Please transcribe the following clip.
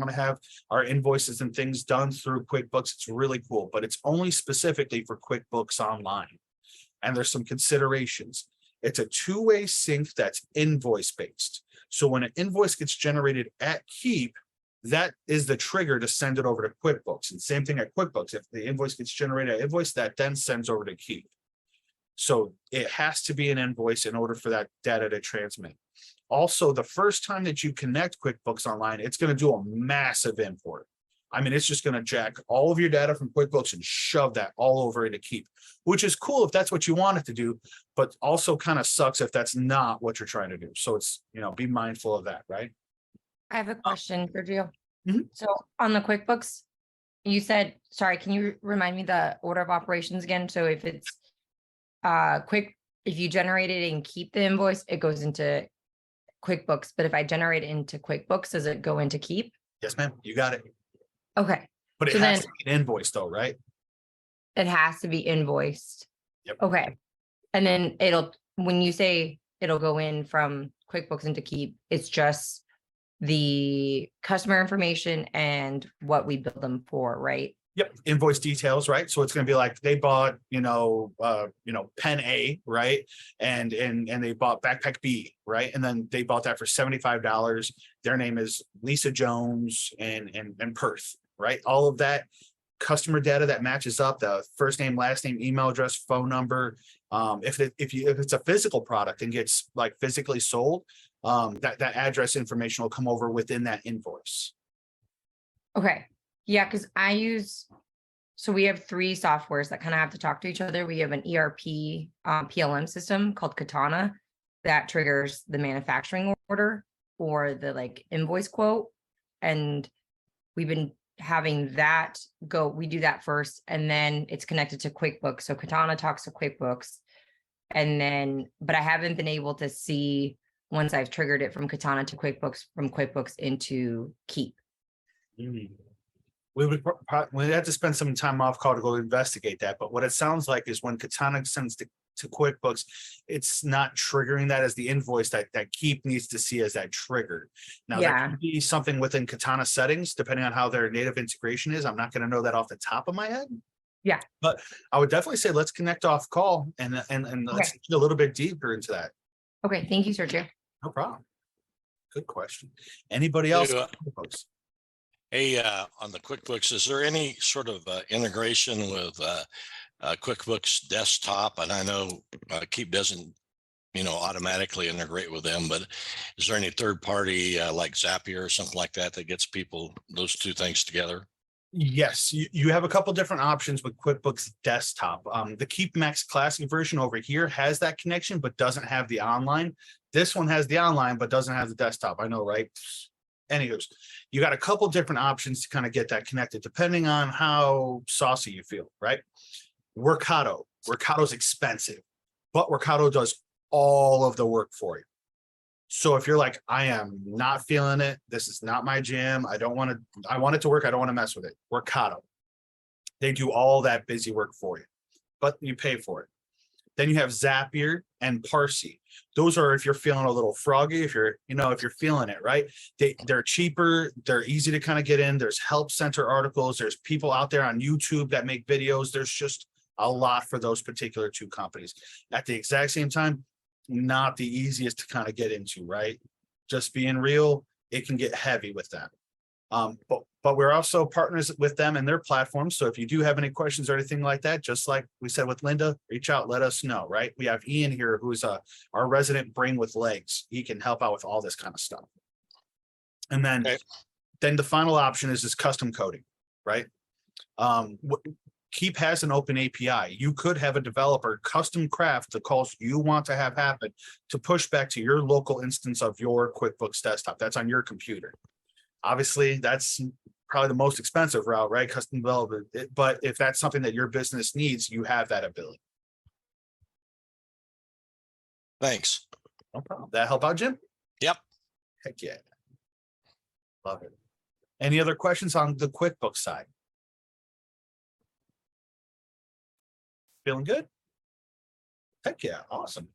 want to have our invoices and things done through QuickBooks, it's really cool, but it's only specifically for QuickBooks Online. And there's some considerations. It's a two-way sync that's invoice-based. So when an invoice gets generated at Keap, that is the trigger to send it over to QuickBooks. And same thing at QuickBooks. If the invoice gets generated at invoice, that then sends over to Keap. So it has to be an invoice in order for that data to transmit. Also, the first time that you connect QuickBooks Online, it's going to do a massive import. I mean, it's just going to jack all of your data from QuickBooks and shove that all over into Keap, which is cool if that's what you want it to do, but also kind of sucks if that's not what you're trying to do. So it's, be mindful of that, right? I have a question for you. Mhm. So on the QuickBooks, you said, sorry, can you remind me the order of operations again? So if it's if you generate it and keep the invoice, it goes into QuickBooks. But if I generate it into QuickBooks, does it go into Keap? Yes, ma'am. You got it. Okay. But it So has then- to be an invoice though, right? It has to be invoiced. Yep. Okay. And then when you say it'll go in from QuickBooks into Keap, it's just the customer information and what we bill them for, right? Yep, invoice details, right? So it's going to be like they bought, pen A, right? And they bought backpack B, right? And then they bought that for $75. Their name is Lisa Jones and Perth, right? All of that customer data that matches up, the first name, last name, email address, phone number. If it's a physical product and gets like physically sold, that address information will come over within that invoice. Okay. Yeah, because so we have 3 softwares that kind of have to talk to each other. We have an ERP PLM system called Katana that triggers the manufacturing order or the invoice quote. And we've been having that go, we do that first, and then it's connected to QuickBooks. So Katana talks to QuickBooks. But I haven't been able to see once I've triggered it from Katana to QuickBooks, from QuickBooks into Keap. We would have to spend some time off call to go investigate that. But what it sounds like is when Katana sends to QuickBooks, it's not triggering that as the invoice that Keap needs to see as that trigger. Now, that could be something within Katana settings, depending on how their native integration is. I'm not going to know that off the top of my head. Yeah. But I would definitely say let's connect off call and let's get a little bit deeper into that. Okay. Thank you, Sergio. No problem. Good question. Anybody else? Hey, on the QuickBooks, is there any sort of integration with QuickBooks Desktop? And I know Keap doesn't, automatically integrate with them, but is there any third party like Zapier or something like that gets those two things together? Yes, you have a couple different options with QuickBooks Desktop. The Keap Max Classic version over here has that connection, but doesn't have the online. This one has the online, but doesn't have the desktop. I know, right? Anyways, you got a couple different options to kind of get that connected, depending on how saucy you feel, right? Workado's expensive, but Workado does all of the work for you. So if you're like, I am not feeling it, this is not my jam, I want it to work, I don't want to mess with it. Workado, they do all that busy work for you, but you pay for it. Then you have Zapier and Parsi. Those are if you're feeling a little froggy, if you're feeling it, right? They're cheaper, they're easy to kind of get in. There's help center articles, there's people out there on YouTube that make videos. There's just a lot for those particular 2 companies. At the exact same time, not the easiest to kind of get into, right? Just being real, it can get heavy with that. But we're also partners with them and their platforms. So if you do have any questions or anything like that, just like we said with Linda, reach out, let us know, right? We have Ian here, who's our resident brain with legs. He can help out with all this kind of stuff. And then, then the final option is this custom coding, right? Keap has an open API. You could have a developer custom craft the calls you want to have happen to push back to your local instance of your QuickBooks Desktop. That's on your computer. Obviously, that's probably the most expensive route, right? Custom development. But if that's something that your business needs, you have that ability. Thanks. No problem. That help out, Jim? Yep. Heck yeah. Love it. Any other questions on the QuickBooks side? Feeling good? Heck yeah. Awesome.